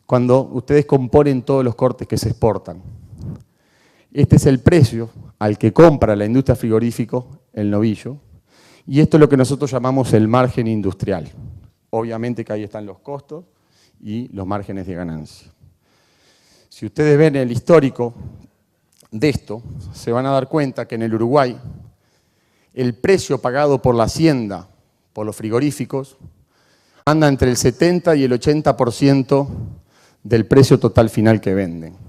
cuando ustedes componen todos los cortes que se exportan. Este es el precio al que compra la industria frigorífica el novillo, y esto es lo que nosotros llamamos el margen industrial. Obviamente que ahí están los costos y los márgenes de ganancia. Si ustedes ven el histórico de esto, se van a dar cuenta que en el Uruguay el precio pagado por la hacienda, por los frigoríficos, anda entre el 70 y el 80% del precio total final que venden.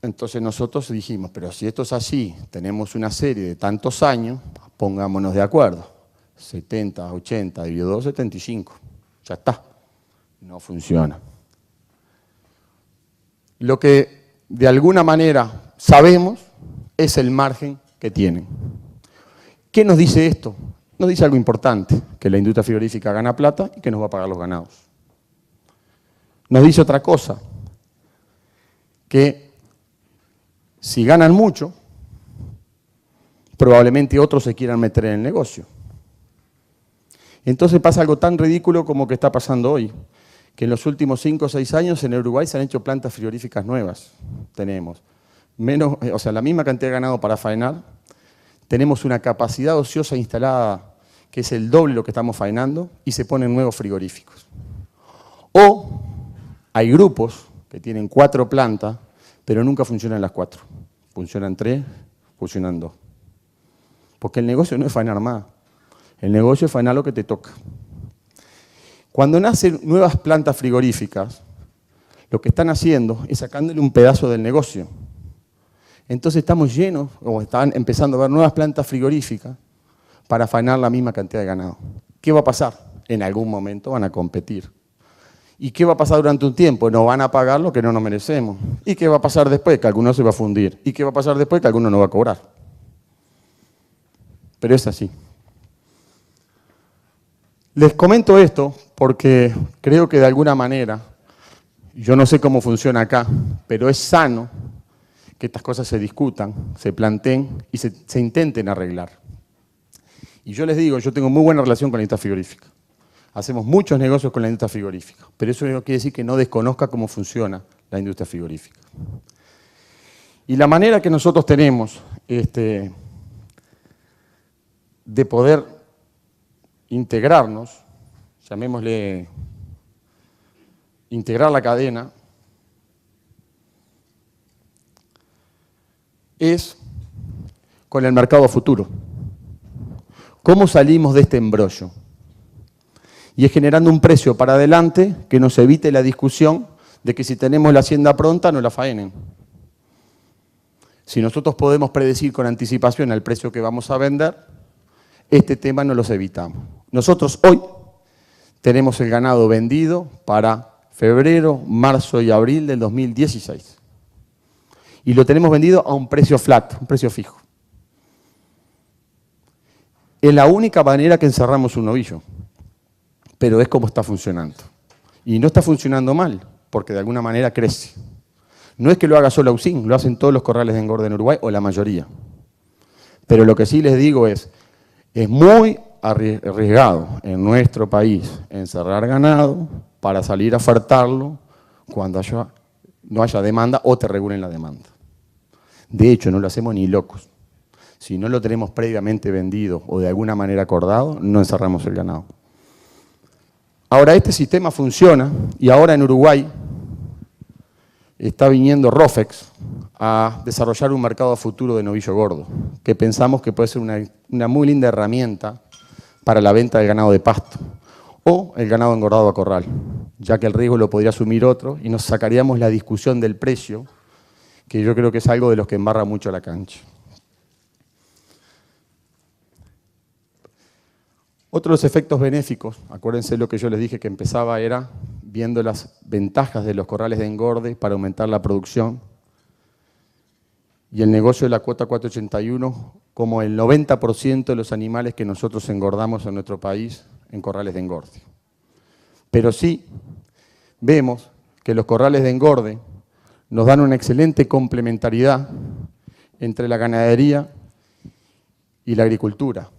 Entonces nosotros dijimos, pero si esto es así, tenemos una serie de tantos años, pongámonos de acuerdo. 70, 80, dividido 2, 75. Ya está. No funciona. Lo que de alguna manera sabemos es el margen que tienen. ¿Qué nos dice esto? Nos dice algo importante, que la industria frigorífica gana plata y que nos va a pagar los ganados. Nos dice otra cosa, que si ganan mucho, probablemente otros se quieran meter en el negocio. Entonces pasa algo tan ridículo como que está pasando hoy, que en los últimos 5 o 6 años en Uruguay se han hecho plantas frigoríficas nuevas. Tenemos la misma cantidad de ganado para faenar, tenemos una capacidad ociosa instalada que es el doble de lo que estamos faenando y se ponen nuevos frigoríficos. O hay grupos que tienen 4 plantas, pero nunca funcionan las 4. Funcionan 3, funcionan 2. Porque el negocio no es faenar más, el negocio es faenar lo que te toca. Cuando nacen nuevas plantas frigoríficas, lo que están haciendo es sacándole un pedazo del negocio. Entonces estamos llenos, o están empezando a ver nuevas plantas frigoríficas para faenar la misma cantidad de ganado. ¿Qué va a pasar? En algún momento van a competir. ¿Y qué va a pasar durante un tiempo? Nos van a pagar lo que no nos merecemos. ¿Y qué va a pasar después? Que alguno se va a fundir. ¿Y qué va a pasar después? Que alguno no va a cobrar. Pero es así. Les comento esto porque creo que de alguna manera, yo no sé cómo funciona acá, pero es sano que estas cosas se discutan, se planteen y se intenten arreglar. Y yo les digo, yo tengo muy buena relación con la industria frigorífica. Hacemos muchos negocios con la industria frigorífica, pero eso no quiere decir que no desconozca cómo funciona la industria frigorífica. Y la manera que nosotros tenemos de poder integrarnos, llamémosle integrar la cadena, es con el mercado futuro. ¿Cómo salimos de este embrollo? Y es generando un precio para adelante que nos evite la discusión de que si tenemos la hacienda pronta no la faenen. Si nosotros podemos predecir con anticipación el precio que vamos a vender, este tema no los evitamos. Nosotros hoy tenemos el ganado vendido para febrero, marzo y abril del 2016. Y lo tenemos vendido a un precio flat, un precio fijo. Es la única manera que encerramos un novillo, pero es como está funcionando. Y no está funcionando mal, porque de alguna manera crece. No es que lo haga solo Aucin, lo hacen todos los corrales de engorde en Uruguay, o la mayoría. Pero lo que sí les digo es muy arriesgado en nuestro país encerrar ganado para salir a ofertarlo cuando no haya demanda o te regulen la demanda. De hecho, no lo hacemos ni locos. Si no lo tenemos previamente vendido o de alguna manera acordado, no encerramos el ganado. Ahora, este sistema funciona y ahora en Uruguay está viniendo Rofex a desarrollar un mercado futuro de novillo gordo, que pensamos que puede ser una muy linda herramienta para la venta del ganado de pasto o el ganado engordado a corral, ya que el riesgo lo podría asumir otro y nos sacaríamos la discusión del precio, que yo creo que es algo de los que embarra mucho la cancha. Otros efectos benéficos, acuérdense lo que yo les dije que empezaba era viendo las ventajas de los corrales de engorde para aumentar la producción. y el negocio de la cuota 481 como el 90% de los animales que nosotros engordamos en nuestro país en corrales de engorde. Pero sí vemos que los corrales de engorde nos dan una excelente complementariedad entre la ganadería y la agricultura,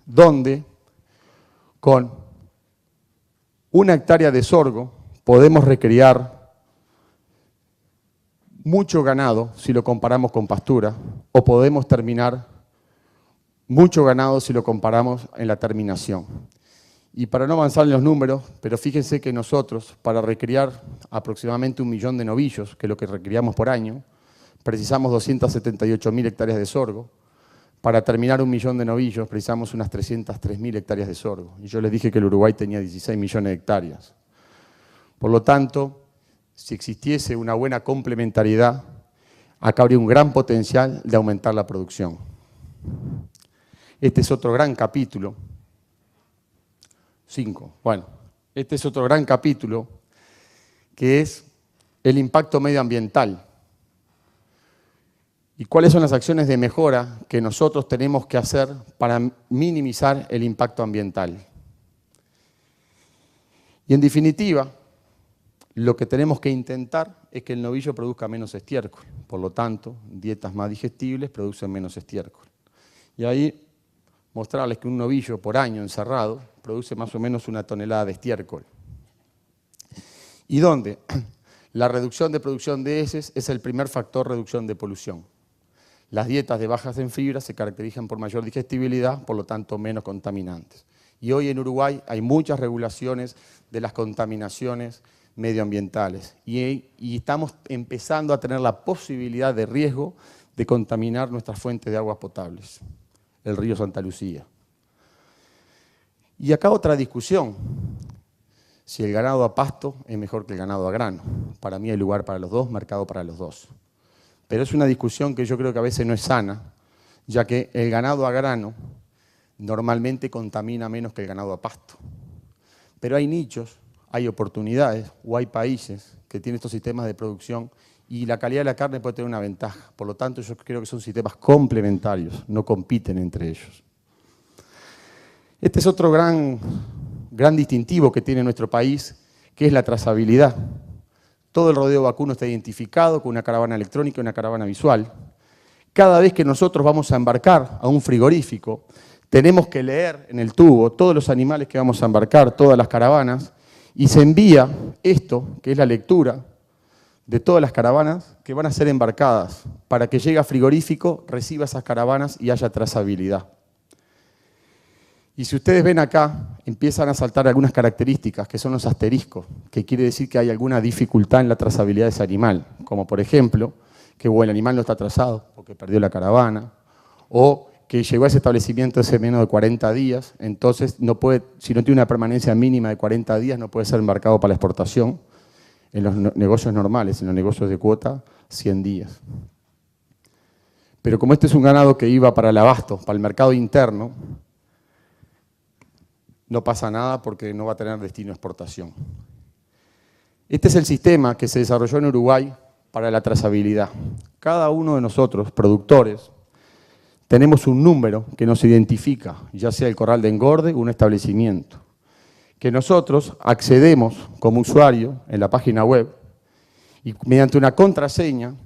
donde con 1 hectárea de sorgo podemos recriar mucho ganado si lo comparamos con pastura, o podemos terminar mucho ganado si lo comparamos en la terminación. Y para no avanzar en los números, pero fíjense que nosotros, para recriar aproximadamente 1 millón de novillos, que es lo que recriamos por año, precisamos 278.000 hectáreas de sorgo. Para terminar 1 millón de novillos, precisamos unas 303.000 hectáreas de sorgo. Y yo les dije que el Uruguay tenía 16 millones de hectáreas. Por lo tanto, si existiese una buena complementariedad, acá habría un gran potencial de aumentar la producción. Este es otro gran capítulo. 5. Bueno, este es otro gran capítulo que es el impacto medioambiental. ¿Y cuáles son las acciones de mejora que nosotros tenemos que hacer para minimizar el impacto ambiental? Y en definitiva, lo que tenemos que intentar es que el novillo produzca menos estiércol. Por lo tanto, dietas más digestibles producen menos estiércol. Y ahí mostrarles que un novillo por año encerrado produce más o menos 1 tonelada de estiércol. ¿Y dónde? La reducción de producción de heces es el primer factor de reducción de polución. Las dietas de bajas en fibra se caracterizan por mayor digestibilidad, por lo tanto menos contaminantes. Y hoy en Uruguay hay muchas regulaciones de las contaminaciones medioambientales y estamos empezando a tener la posibilidad de riesgo de contaminar nuestras fuentes de aguas potables, el río Santa Lucía. Y acá otra discusión, si el ganado a pasto es mejor que el ganado a grano. Para mí hay lugar para los dos, mercado para los dos. Pero es una discusión que yo creo que a veces no es sana, ya que el ganado a grano normalmente contamina menos que el ganado a pasto. Pero hay nichos, hay oportunidades o hay países que tienen estos sistemas de producción y la calidad de la carne puede tener una ventaja. Por lo tanto, yo creo que son sistemas complementarios, no compiten entre ellos. Este es otro gran distintivo que tiene nuestro país, que es la trazabilidad. Todo el rodeo vacuno está identificado con una caravana electrónica y una caravana visual. Cada vez que nosotros vamos a embarcar a un frigorífico, tenemos que leer en el tubo todos los animales que vamos a embarcar, todas las caravanas, y se envía esto, que es la lectura de todas las caravanas que van a ser embarcadas, para que llegue a frigorífico, reciba esas caravanas y haya trazabilidad. Y si ustedes ven acá, empiezan a saltar algunas características, que son los asteriscos, que quiere decir que hay alguna dificultad en la trazabilidad de ese animal, como por ejemplo, que el animal no está trazado porque perdió la caravana, o que llegó a ese establecimiento hace menos de 40 días, entonces no puede, si no tiene una permanencia mínima de 40 días, no puede ser embarcado para la exportación en los negocios normales, en los negocios de cuota, 100 días. Pero como este es un ganado que iba para el abasto, para el mercado interno, no pasa nada porque no va a tener destino a exportación. Este es el sistema que se desarrolló en Uruguay para la trazabilidad. Cada uno de nosotros, productores, tenemos un número que nos identifica, ya sea el corral de engorde o un establecimiento, que nosotros accedemos como usuario en la página web y mediante una contraseña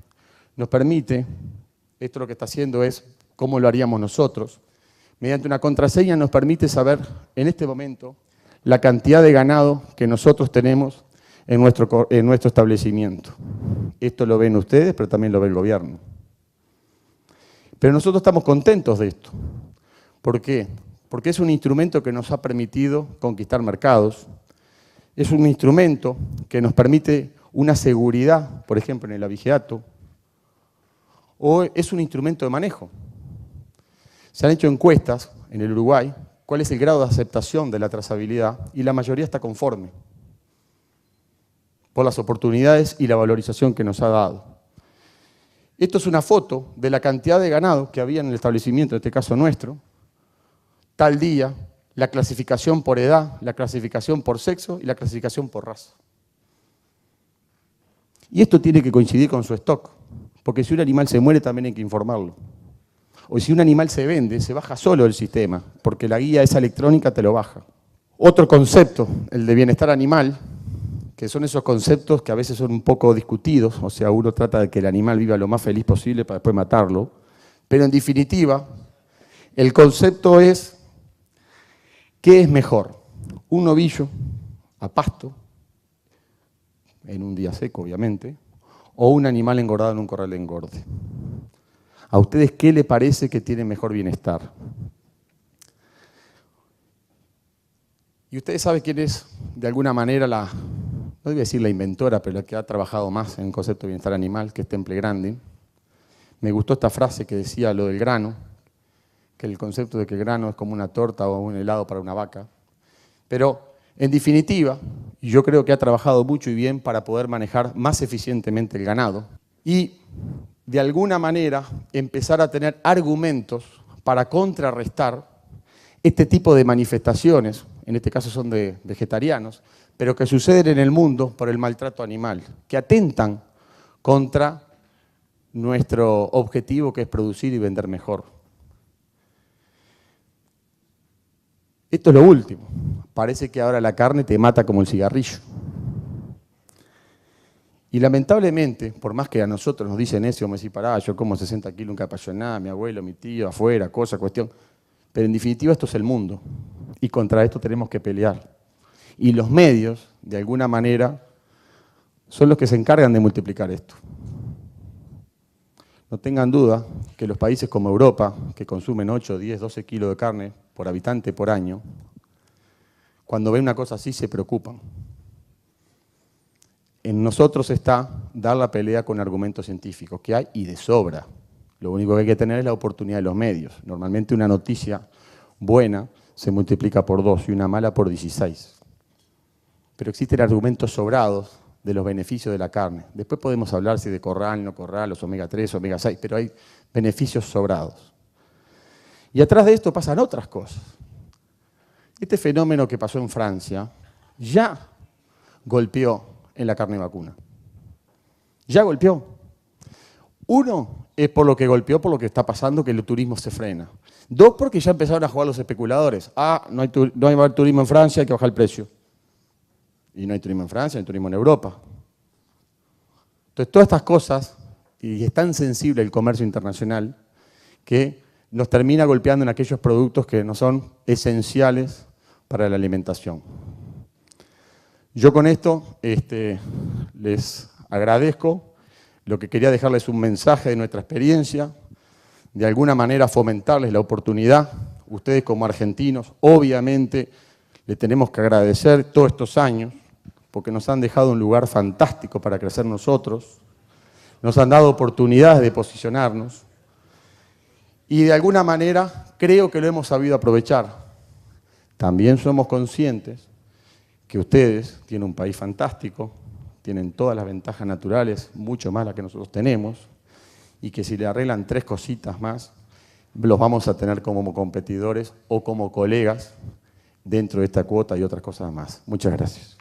nos permite, esto lo que está haciendo es cómo lo haríamos nosotros, mediante una contraseña nos permite saber en este momento la cantidad de ganado que nosotros tenemos en nuestro establecimiento. Esto lo ven ustedes, pero también lo ve el gobierno. Pero nosotros estamos contentos de esto. ¿Por qué? Porque es un instrumento que nos ha permitido conquistar mercados, es un instrumento que nos permite una seguridad, por ejemplo, en el abigeato, o es un instrumento de manejo. Se han hecho encuestas en el Uruguay, cuál es el grado de aceptación de la trazabilidad, y la mayoría está conforme por las oportunidades y la valorización que nos ha dado. Esto es una foto de la cantidad de ganado que había en el establecimiento, en este caso nuestro, tal día, la clasificación por edad, la clasificación por sexo y la clasificación por raza. Y esto tiene que coincidir con su stock, Porque si un animal se muere también hay que informarlo. O si un animal se vende, se baja solo el sistema, porque la guía esa electrónica te lo baja. Otro concepto, el de bienestar animal, que son esos conceptos que a veces son un poco discutidos, o sea, uno trata de que el animal viva lo más feliz posible para después matarlo, pero en definitiva, el concepto es, ¿qué es mejor? Un novillo a pasto, en un día seco obviamente, o un animal engordado en un corral de engorde. ¿A ustedes qué les parece que tiene mejor bienestar? Y ustedes saben quién es, de alguna manera, no voy a decir la inventora, pero la que ha trabajado más en el concepto de bienestar animal, que es Temple Grandin. Me gustó esta frase que decía lo del grano, que el concepto de que el grano es como una torta o un helado para una vaca. Pero, en definitiva, yo creo que ha trabajado mucho y bien para poder manejar más eficientemente el ganado y, de alguna manera, empezar a tener argumentos para contrarrestar este tipo de manifestaciones, en este caso son de vegetarianos, pero que suceden en el mundo por el maltrato animal, que atentan contra nuestro objetivo, que es producir y vender mejor. Esto es lo último. Parece que ahora la carne te mata como el cigarrillo. Y lamentablemente, por más que a nosotros nos dicen eso, me decís, pará, yo como 60 kilos nunca pasó nada, mi abuelo, mi tío, afuera, cosa, cuestión. Pero en definitiva esto es el mundo. Y contra esto tenemos que pelear. Y los medios, de alguna manera, son los que se encargan de multiplicar esto. No tengan duda que los países como Europa, que consumen 8, 10, 12 kilos de carne por habitante por año, cuando ven una cosa así se preocupan. En nosotros está dar la pelea con argumentos científicos, que hay y de sobra. Lo único que hay que tener es la oportunidad de los medios. Normalmente una noticia buena se multiplica por 2 y una mala por 16. Pero existen argumentos sobrados de los beneficios de la carne. Después podemos hablar si de corral, no corral, los omega 3, omega 6, pero hay beneficios sobrados. Y atrás de esto pasan otras cosas. Este fenómeno que pasó en Francia ya golpeó en la carne vacuna. Ya golpeó. Uno es por lo que golpeó, por lo que está pasando, que el turismo se frena. 2, porque ya empezaron a jugar los especuladores. No hay turismo en Francia, hay que bajar el precio. Y no hay turismo en Francia, hay turismo en Europa. Entonces, todas estas cosas, y es tan sensible el comercio internacional, que nos termina golpeando en aquellos productos que no son esenciales para la alimentación. Yo con esto les agradezco. Lo que quería dejarles un mensaje de nuestra experiencia, de alguna manera fomentarles la oportunidad. Ustedes como argentinos, obviamente, le tenemos que agradecer todos estos años, porque nos han dejado un lugar fantástico para crecer nosotros, nos han dado oportunidades de posicionarnos, y de alguna manera creo que lo hemos sabido aprovechar. También somos conscientes que ustedes tienen un país fantástico, tienen todas las ventajas naturales, mucho más las que nosotros tenemos, y que si le arreglan 3 cositas más, los vamos a tener como competidores o como colegas dentro de esta cuota y otras cosas más. Muchas gracias.